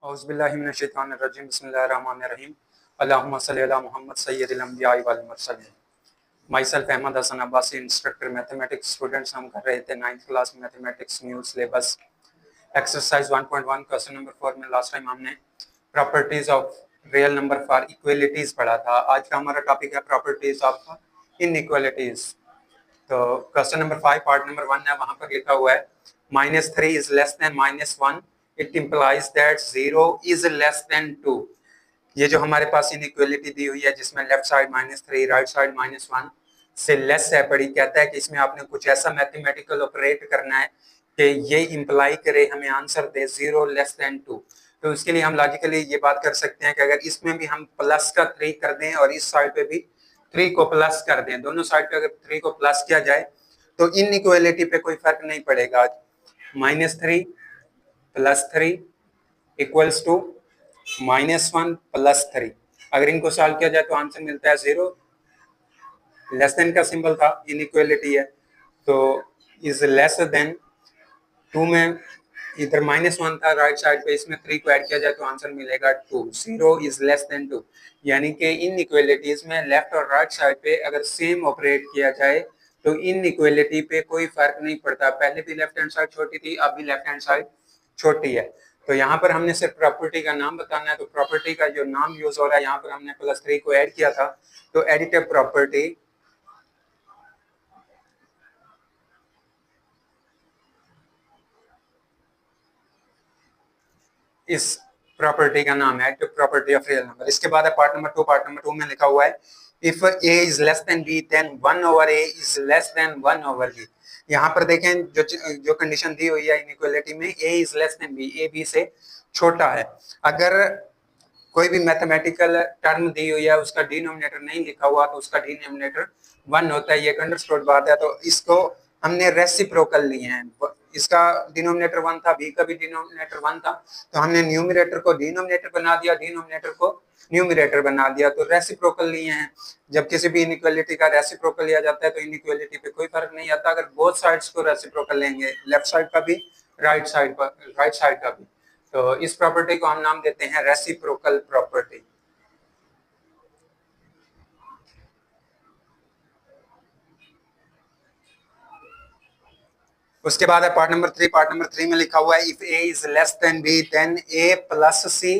औज़ुबिल्लाहिमिनश्शैतानिर्रजीम बिस्मिल्लाहिर्रहमानिर्रहीम अल्लाहुम्मा सल्लि अला मुहम्मद सय्यदिल अंबिया वल मुरसलीन। Myself Ahmad Hasan Abbasi, instructor mathematics. Students, हम कर रहे थे 9th class mathematics new syllabus exercise 1.1 question number 4 में लास्ट टाइम हमने properties of real number for equalities पढ़ा था। आज का हमारा टॉपिक है प्रॉपर्टीज ऑफ इनइक्वालिटीज। तो क्वेश्चन नंबर 5 पार्ट नंबर 1 है, वहां पर लिखा हुआ है -3 is less than -1, it implies that 0 is less then 2। ये जो हमारे पास इनइक्वालिटी दी हुई है जिसमें लेफ्ट साइड -3 राइट साइड -1 से लेस है पड़ी, कहता है कि इसमें आपने कुछ ऐसा मैथमेटिकल ऑपरेट करना है कि ये इंप्लाई करे, हमें आंसर दे 0 लेस देन 2। तो उसके लिए हम लॉजिकली ये बात कर सकते हैं कि अगर इसमें भी हम प्लस का 3 कर दें और इस साइड पे भी 3 को प्लस कर दें, दोनों साइड पे अगर 3 को प्लस किया जाए तो इनइक्वालिटी पे कोई फर्क नहीं पड़ेगा। -3 + 3 इक्वल्स टू -1 + 3। अगर इनको सॉल्व किया जाए तो आंसर मिलता है 0। लेस देन का सिंबल था, इनइक्वालिटी है तो इज लेस देन 2 में इधर -1 था राइट साइड पे, इसमें 3 को ऐड किया जाए तो आंसर मिलेगा 2। 0 इज लेस देन 2, यानी कि इनइक्वालिटीज में लेफ्ट और राइट साइड पे अगर सेम ऑपरेट किया जाए तो इनइक्वालिटी पे कोई फर्क नहीं पड़ता। पहले भी लेफ्ट हैंड साइड छोटी थी, अब भी लेफ्ट हैंड साइड छोटी है। तो यहाँ पर हमने सिर्फ प्रॉपर्टी का नाम बताना है, तो प्रॉपर्टी का जो नाम यूज हो रहा है यहाँ पर हमने +3 को ऐड किया था, तो एडिटिव प्रॉपर्टी इस प्रॉपर्टी का नाम है additive property of real number. इसके बाद है पार्ट नंबर 2। पार्ट नंबर 2 में लिखा हुआ है if a is less than b then 1/a is less than 1/b। यहाँ पर देखें जो कंडीशन दी हुई है इनइक्वालिटी में, a is less than b, a b से छोटा है। अगर कोई भी मैथमेटिकल टर्म दी हुई है उसका डिनोमिनेटर नहीं लिखा हुआ तो उसका डिनोमिनेटर 1 होता है, ये एक अंडरस्टूड बात है। तो इसको हमने रेसिप्रोकल लिए हैं, इसका डिनोमिनेटर 1 था, b का भी डिनोमिनेटर 1 था, तो हमने न्यूमरेटर को डिनोमिनेटर बना दिया, डिनोमिनेटर को न्यूमरेटर बना दिया, तो रेसिप्रोकल लिए हैं। जब किसी भी इनइक्वालिटी का रेसिप्रोकल लिया जाता है तो इनइक्वालिटी पे कोई फर्क नहीं आता। अगर बोथ साइड्स को रेसिप्रोकल लेंगे, लेफ्ट साइड का भी राइट साइड का भी, तो इस प्रॉपर्टी को हम नाम देते हैं रेसिप्रोकल प्रॉपर्टी। उसके बाद है पार्ट नंबर 3। पार्ट नंबर 3 में लिखा हुआ है if a is less than b then a + c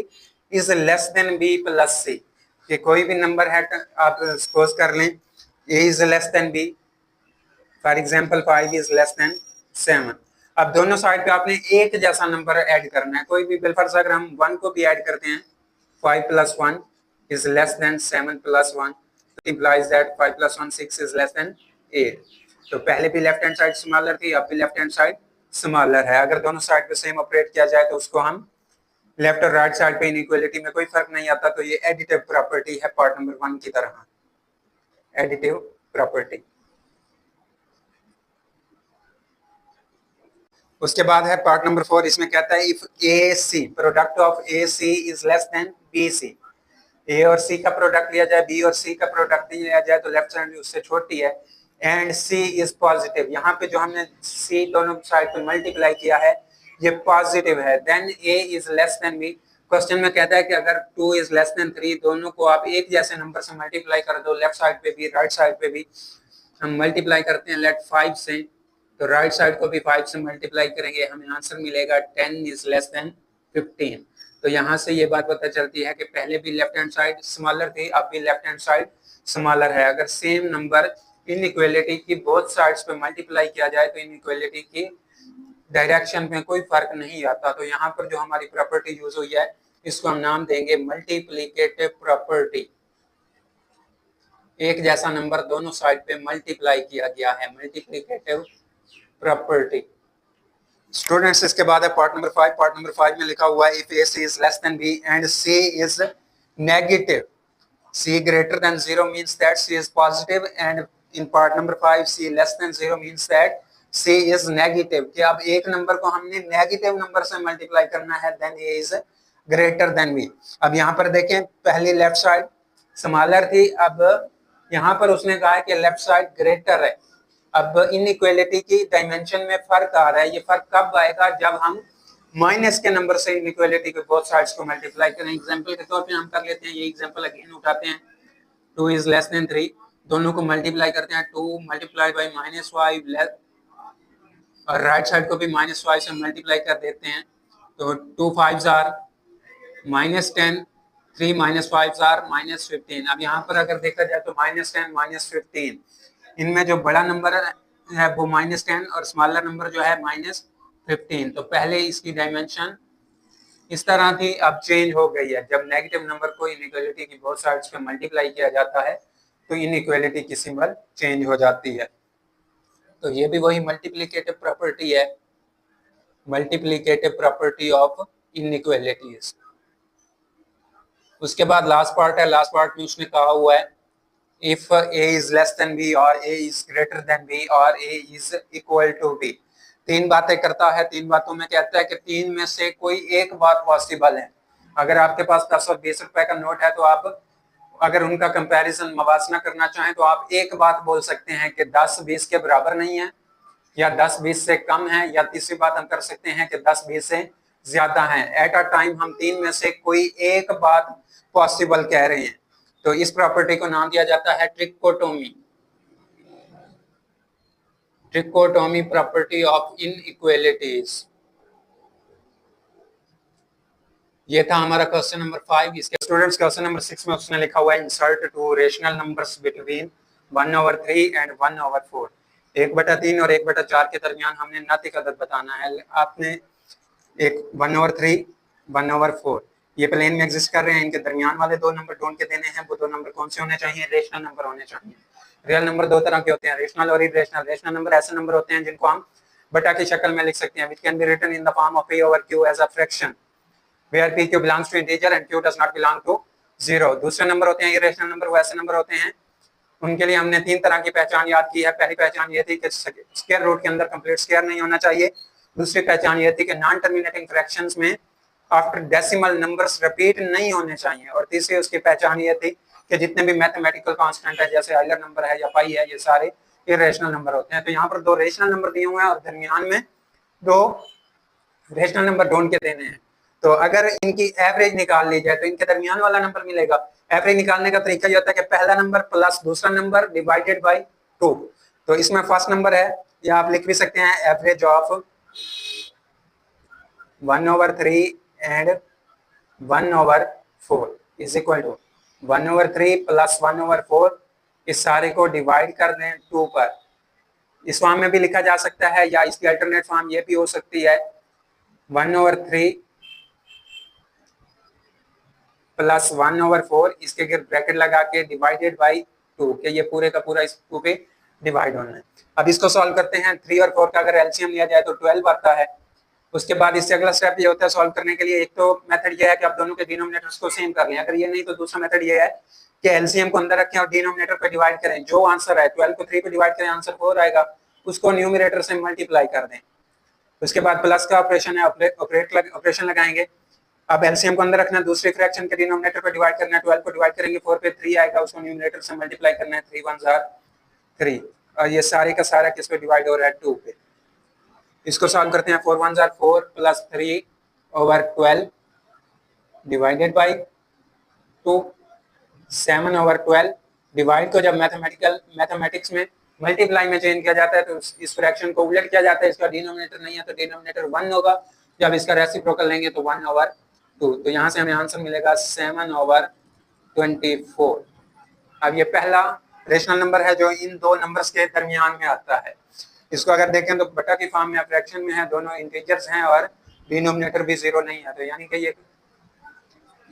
is less than b + c। कि कोई भी नंबर है, आप सपोज कर लें a is less than b, for example 5 is less then 7। अब दोनों साइड पे आपने एक जैसा नंबर ऐड करना है, कोई भी बिलफर्ज अगर हम 1 को भी ऐड करते हैं, 5 + 1 is less then 7 + 1, implies that 5 + 1 6 is less then 8। तो पहले भी लेफ्ट हैंड साइड स्मॉलर थी, अब भी लेफ्ट हैंड साइड स्मॉलर है। अगर दोनों साइड पे सेम ऑपरेट किया जाए तो उसको हम लेफ्ट और राइट साइड पे इनइक्वालिटी में कोई फर्क नहीं आता। तो ये एडिटिव प्रॉपर्टी है पार्ट नंबर 1 की तरह, एडिटिव प्रॉपर्टी। उसके बाद है पार्ट नंबर 4। इसमें कहता है if A C product of A C is less than B C, A और सी का प्रोडक्ट लिया जाए, बी और सी का प्रोडक्ट नहीं लिया जाए तो लेफ्ट साइड उससे छोटी है, एंड सी इज पॉजिटिव। यहाँ पे जो हमने सी दोनों साइड पे मल्टीप्लाई किया है ये पॉजिटिव है, then a is less than b. Question में कहता है कि अगर 2 इज लेस देन 3, दोनों को आप एक जैसे नंबर से मल्टीप्लाई कर दो, लेफ्ट साइड पे भी राइट साइड पे भी हम मल्टीप्लाई करते हैं लेट 5 से, तो राइट साइड को भी 5 से मल्टीप्लाई करेंगे, हमें आंसर मिलेगा 10 इज लेस देन 15। तो यहाँ से ये बात पता चलती है कि पहले भी लेफ्ट हैंड साइड स्मॉलर थी, अब भी लेफ्ट हैंड साइड स्मॉलर है। अगर सेम नंबर इनइक्वालिटी की बोथ साइड्स पे मल्टीप्लाई किया जाए तो इनइक्वालिटी की डायरेक्शन में कोई फर्क नहीं आता। तो यहाँ पर जो हमारी प्रॉपर्टी यूज हुई है इसको हम नाम देंगे मल्टीप्लिकेटिव प्रॉपर्टी। एक जैसा नंबर दोनों साइड पे मल्टीप्लाई किया गया है, मल्टीप्लिकेटिव प्रॉपर्टी। स्टूडेंट्स, इसके बाद है पार्ट नंबर 5। पार्ट नंबर 5 में लिखा हुआ है if A C is less than b and c is negative, c greater than 0 means that c is positive, and in part number 5 c less than 0 means that c is negative. कि अब एक number को हमने negative number से multiply करना है, then a is greater than b. अब यहाँ पर देखें, पहली लेफ्ट साइड स्मॉलर थी, अब यहाँ पर उसने कहा है कि लेफ्ट साइड ग्रेटर है। अब इनइक्वालिटी की डायमेंशन में फर्क आ रहा है, ये फर्क कब आएगा, जब हम माइनस के नंबर से इनइक्वालिटी के बोथ साइड्स को मल्टीप्लाई करें। एग्जांपल के तौर पे हम कर लेते हैं, ये एग्जांपल अगेन उठाते हैं। 2 इज लेस देन 3, दोनों को मल्टीप्लाई करते हैं। 2 मल्टीप्लाई बाई -5 लेस, और राइट साइड को भी -5 से मल्टीप्लाई कर देते हैं। तो 2 5s आर -10, 3 -5s आर -15। अब यहाँ पर अगर देखा जाए तो -10 -15, इनमें जो बड़ा नंबर है वो -10 और स्मॉलर नंबर जो है -15। तो पहले इसकी डायमेंशन इस तरह थी, अब चेंज हो गई है। जब नेगेटिव नंबर को इनइक्वालिटी की बोथ साइड्स पे मल्टीप्लाई किया जाता है तो इनइक्वालिटी की सिंबल चेंज हो जाती है। तो ये भी वही मल्टीप्लिकेटिव प्रॉपर्टी है, मल्टीप्लिकेटिव प्रॉपर्टी ऑफ इनइक्वालिटीज। उसके बाद लास्ट पार्ट है, लास्ट पार्ट में उसने कहा हुआ है if a is less than b और a is greater than b और a is equal to b। तीन बातें करता है, तीन बातों में कहता है कि तीन में से कोई एक बात पॉसिबल है। अगर आपके पास 10 और 20 रुपए का नोट है तो आप अगर उनका कंपैरिजन मवासना करना चाहें तो आप एक बात बोल सकते हैं कि 10 20 के बराबर नहीं है, या 10 20 से कम है, या तीसरी बात हम कर सकते हैं कि 10 20 से ज्यादा है। एट अ टाइम हम तीन में से कोई एक बात पॉसिबल कह रहे हैं। तो इस प्रॉपर्टी को नाम दिया जाता है trichotomy, trichotomy property of inequalities. ये था हमारा क्वेश्चन नंबर 5। इसके स्टूडेंट्स क्वेश्चन नंबर 6 में उसने लिखा हुआ है insert two rational numbers between 1/3 and 1/4। 1/3 और 1/4 के दरमियान हमने नातिक अदद बताना है। आपने एक 1/3 1/4 ये प्लेन में एग्जिस्ट कर रहे हैं, इनके दरमियान वाले दो नंबर ढूंढ के देने हैं। वो दो नंबर कौन से होने चाहिए? रेशनल नंबर होने चाहिए। रियल नंबर दो तरह के होते हैं, रेशनल और इरेशनल। रेशनल नंबर ऐसे नंबर होते हैं जिनको हम बटा की शक्ल में लिख सकते हैं, which can be written in the form of p/q as a fraction where p/q belongs to integer and q does not belong to 0। दूसरे नंबर होते हैं इरेशनल नंबर, वो ऐसे नंबर होते हैं उनके लिए हमने तीन तरह की पहचान याद की है। पहली पहचान ये थी कि स्क्वायर रूट के अंदर कंप्लीट स्क्वायर नहीं होना चाहिए। दूसरी पहचान ये थी कि नॉन टर्मिनेटिंग फ्रैक्शंस में आफ्टर डेसिमल नंबर्स रिपीट नहीं होने चाहिए। और तीसरी उसकी पहचान ये थी कि जितने भी मैथमेटिकल कांस्टेंट है जैसे आइलर नंबर है या पाई है, ये सारे इरेशनल नंबर होते हैं। तो यहाँ पर दो रेशनल नंबर दिए हुए हैं और दरमियान में दो रेशनल नंबर ढूंढ के देने हैं। तो अगर इनकी एवरेज निकाल ली जाए तो इनके दरमियान वाला नंबर मिलेगा। एवरेज निकालने का तरीका ये होता है कि पहला नंबर प्लस दूसरा नंबर डिवाइडेड बाय 2। तो इसमें फर्स्ट नंबर है, या आप लिख भी सकते हैं average of 1/3 and 1/4 is equal to 1/3 plus 1/4। इस सारे को डिवाइड कर दें 2 पर। इस फॉर्म में भी लिखा जा सकता है, या इसकी अल्टरनेट फॉर्म ये भी हो सकती है 1/3 प्लस 1/4, इसके अगर ब्रैकेट लगा के डिवाइडेड बाई 2 के ये पूरे का पूरा इस 2 पे डिवाइड होना है। अब इसको सॉल्व करते हैं। 3 और 4 का अगर एलसीएम लिया जाए तो 12 आता है। उसके बाद इससे अगला स्टेप ये होता है सॉल्व करने के लिए, एक तो मेथड ये है कि आप दोनों के डिनोमिनेटर्स को सेम कर लें। अगर ये नहीं तो दूसरा मेथड ये है कि एलसीएम को अंदर रखें और डिनोमिनेटर पे डिवाइड करें। जो आंसर है 12 को 3 पे डिवाइड करें, आंसर 4 आएगा, उसको न्यूमरेटर से मल्टीप्लाई कर दें। उसके बाद प्लस का ऑपरेशन है, ऑपरेशन लगाएंगे। अब एलसीएम को अंदर रखना, दूसरे फ्रैक्शन के डिनोमिनेटर पे डिवाइड करना है। 12 को डिवाइड करेंगे 4 पे 3 आएगा, उसको न्यूमरेटर से मल्टीप्लाई करना है। 3 1s आर 3, और ये सारे का सारा किस पे डिवाइड हो रहा है? 2 पे। इसको सॉल्व करते हैं। 4 1s are 4 plus 3/12 divided by 2, 7/12। Divide को जब मैथमेटिक्स में मल्टीप्लाई में चेंज किया जाता है तो इस फ्रैक्शन को उलट किया जाता है। इसका डिनोमिनेटर नहीं है तो डिनोमिनेटर 1 होगा। जब इसका रेसिप्रोकल लेंगे तो 1/2। तो यहाँ से हमें आंसर मिलेगा 7/24। अब ये पहला रेशनल नंबर है जो इन दो नंबर्स के दरमियान में आता है। इसको अगर देखें तो बटा की फॉर्म में फ्रैक्शन में है, दोनों इंटीजर्स हैं और डिनोमिनेटर भी 0 नहीं है, तो यानी कि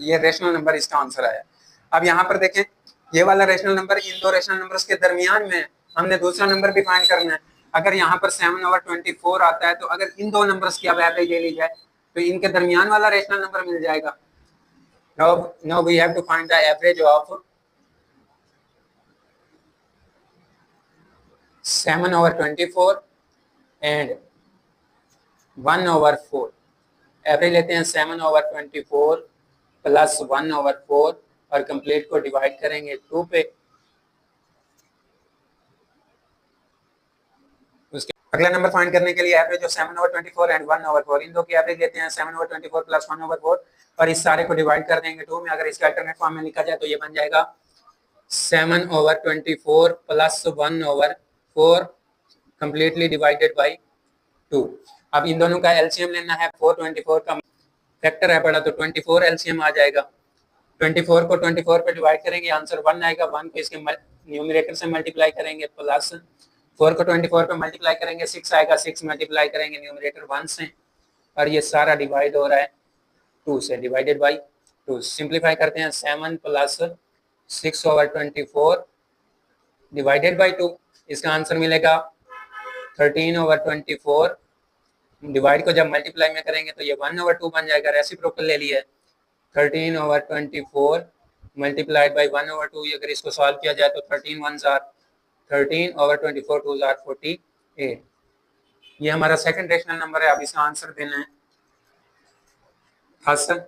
ये रेशनल नंबर इसका आंसर आया। अब यहाँ पर देखें ये वाला रेशनल नंबर इन दो रेशनल नंबर्स के दरमियान में, हमने दूसरा नंबर भी फाइंड करना है। अगर यहाँ पर 7/24 आता है तो अगर इन दो नंबर्स की अब एवरेज ले ली जाए तो इनके दरमियान वाला रेशनल नंबर मिल जाएगा। now we have to find the average of 7/24 and 1/4। Average लेते हैं 7/24 प्लस 1/4 और कंप्लीट को डिवाइड करेंगे 2 पे। उसके अगला नंबर फाइंड करने के लिए एवरेज ऑफ 7/24 एंड 1/4, इन दो की एवरेज लेते हैं 7/24 प्लस 1/4 और इस सारे को डिवाइड कर देंगे 2 में। अगर इसका अल्टरनेट फॉर्म में लिखा जाए तो ये बन जाएगा 7/24 प्लस 1/4 कंप्लीटली डिवाइडेड बाई 2। अब इन दोनों का एलसीएम लेना है, 4/24 का फैक्टर है बड़ा तो 24 एलसीएम आ जाएगा। 24 को 24 पे डिवाइड करेंगे, आंसर 1 आएगा। 1 को इसके न्यूमरेटर से मल्टीप्लाई करेंगे, प्लस 4 को 24 पे मल्टीप्लाई करेंगे 6 आएगा। 6 मल्टीप्लाई करेंगे न्यूमरेटर 1 से और ये सारा डिवाइड हो रहा है 2 से, डिवाइडेड बाई 2। सिंप्लीफाई करते हैं, 7 प्लस 6/24 डिवाइडेड बाई 2, इसका आंसर मिलेगा 13/24। डिवाइड को जब मल्टीप्लाई में करेंगे तो ये 1/2 बन जाएगा, रेसिप्रोकल ले लिया है। 13/24 मल्टीप्लाइड बाई 1/2, अगर इसको सॉल्व किया जाए तो 13 1 जार 13/24 2 जार 48। ये हमारा सेकंड रेशनल नंबर है। अब इसका आंसर देना है हसन।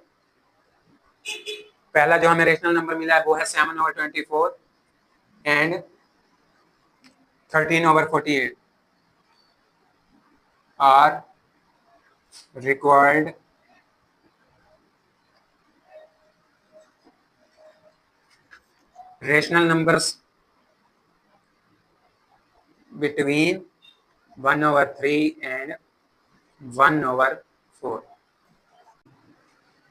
पहला जो हमें रेशनल नंबर मिला है वो है 7/24 and 13/48 are required rational numbers between 1/3 and 1/4।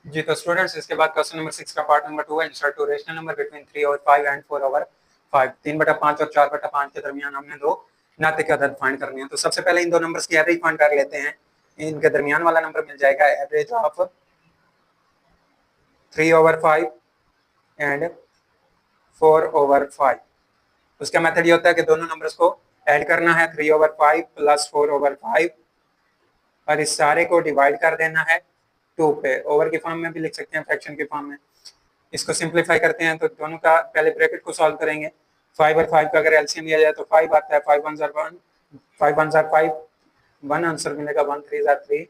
जी तो स्टूडेंट्स, इसके बाद क्वेश्चन नंबर 6 का पार्ट नंबर 2 है, insert two rational number between 3/5 and 4/5। 3/5 और 4/5 के दरमियान हमने दो नाते अदद फाइंड करने हैं। तो सबसे पहले इन दो नंबर्स की एवरेज फाइंड कर लेते हैं। इनके दरमियान वाला नंबर मिल जाएगा एवरेज ऑफ 3/5 एंड 4/5। उसका मेथड ये होता है कि दोनों नंबर्स को ऐड करना है, 3/5 प्लस 4/5 और इस सारे को डिवाइड कर देना है 2 पे। ओवर के फॉर्म में भी लिख सकते हैं, फ्रैक्शन के फॉर्म में। इसको सिंप्लीफाई करते हैं तो दोनों का पहले ब्रैकेट को सॉल्व करेंगे। 5 और 5 का अगर एलसीएम लिया जाए तो 5 आता है। 5 1 जार 1, 5 1 जार 5, 1 आंसर मिलेगा। 1 3 जार 3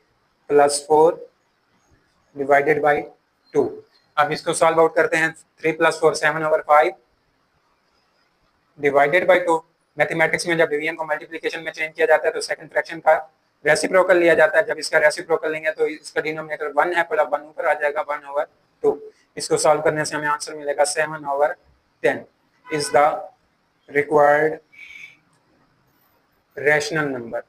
प्लस 4 डिवाइडेड बाई 2। अब इसको सॉल्व आउट करते हैं, 3 प्लस 4 7/5 डिवाइडेड बाई 2। मैथमेटिक्स में जब डिवीजन को मल्टीप्लिकेशन में चेंज किया जाता है तो सेकंड फ्रैक्शन का रेसिप्रोकल लिया जाता है। जब इसका रेसिप्रोकल लेंगे तो इसका डिनोमिनेटर 1 है, पहला 1 ऊपर आ जाएगा 1/2। इसको सॉल्व करने से हमें आंसर मिलेगा 7/10 is the required rational number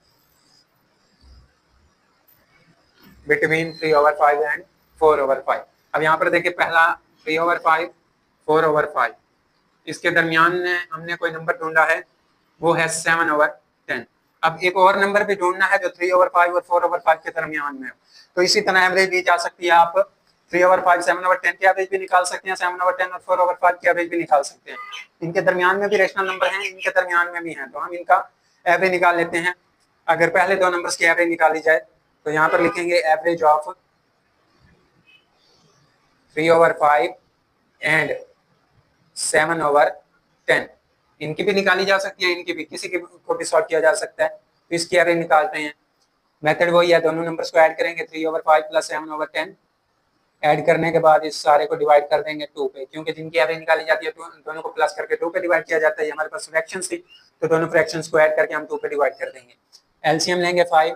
between 3/5 and 4/5। अब यहाँ पर देखिए, पहला 3/5 4/5, इसके दरमियान में हमने कोई नंबर ढूंढा है, वो है 7/10। अब एक और नंबर भी ढूंढना है जो 3/5 और 4/5 के दरमियान में हो। तो इसी तरह एवरेज ली जा सकती है। आप 3/5 7/10 की एवरेज भी निकाल सकते हैं, 7/10 और 4/5 की एवरेज भी निकाल सकते हैं। इनके दरमियान में भी रेशनल नंबर हैं, इनके दरमियान में भी हैं, तो हम इनका एवरेज निकाल लेते हैं। अगर पहले दो नंबर्स की एवरेज निकाली जाए तो यहाँ पर लिखेंगे एवरेज ऑफ 3/5 एंड 7/10। इनकी भी निकाली जा सकती है, इनकी भी, किसी को भी सॉल्व किया जा सकता है। तो इसकी एवरेज निकालते हैं। मेथड वही है, दोनों नंबर्स को ऐड करेंगे, 3/5 प्लस 7/10। ऐड करने के बाद इस सारे को डिवाइड कर देंगे 2 पे, क्योंकि जिनकी एवरेज निकाली जाती है दोनों को प्लस करके 2 पे डिवाइड किया जाता है। हमारे पास फ्रैक्शंस थी तो दोनों फ्रैक्शंस को ऐड करके हम 2 पे डिवाइड कर देंगे। एलसीएम लेंगे 5,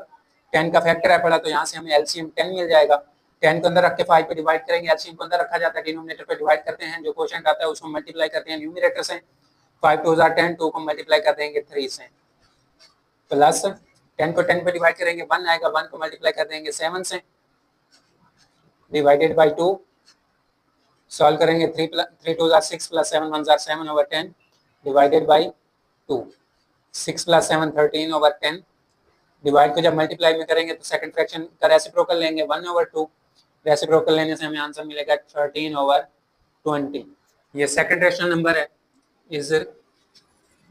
10 का फैक्टर है पड़ा तो यहाँ से हमें एलसीएम 10 मिल जाएगा। 10 को अंदर रख के 5 पे डिवाइड करेंगे, एलसीएम को अंदर रखा जाता है, डिनोमिनेटर पे डिवाइड करते हैं, जो क्वोशिएंट आता है उसको मल्टीप्लाई करते हैं न्यूमरेटर से। 5 2 जार 10, 2 को मल्टीप्लाई कर देंगे 3 से, प्लस 10 को 10 पे डिवाइड करेंगे 1 आएगा, 1 को मल्टीप्लाई कर देंगे 7 से, डिवाइडेड बाई 2। सॉल्व करेंगे 3 2 jar 6 plus 7 1 jar 7/10 divided by 2। 6 plus 7 13/10। Divide को जब मल्टीप्लाई में करेंगे तो सेकंड फ्रैक्शन का रेसिप्रोकल लेंगे 1/2। रेसिप्रोकल लेने से हमें आंसर मिलेगा 13/20। ये सेकंड रेशनल नंबर है, इज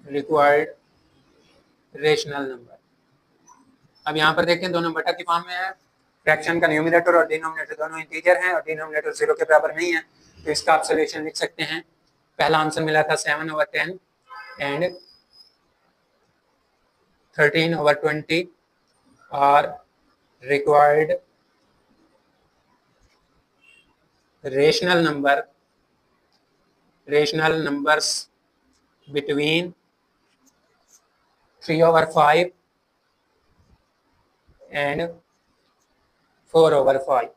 रिक्वायर्ड रेशनल नंबर। अब यहाँ पर देखें दोनों बटा की फॉर्म में है। फ्रैक्शन का न्यूमरेटर और डिनोमिनेटर दोनों इंटीजर हैं और डिनोमिनेटर 0 के बराबर नहीं है, तो इसका आप सोल्यूशन लिख सकते हैं। पहला आंसर मिला था 7/10 and 13/20 are required rational numbers between 3/5 and 4/5.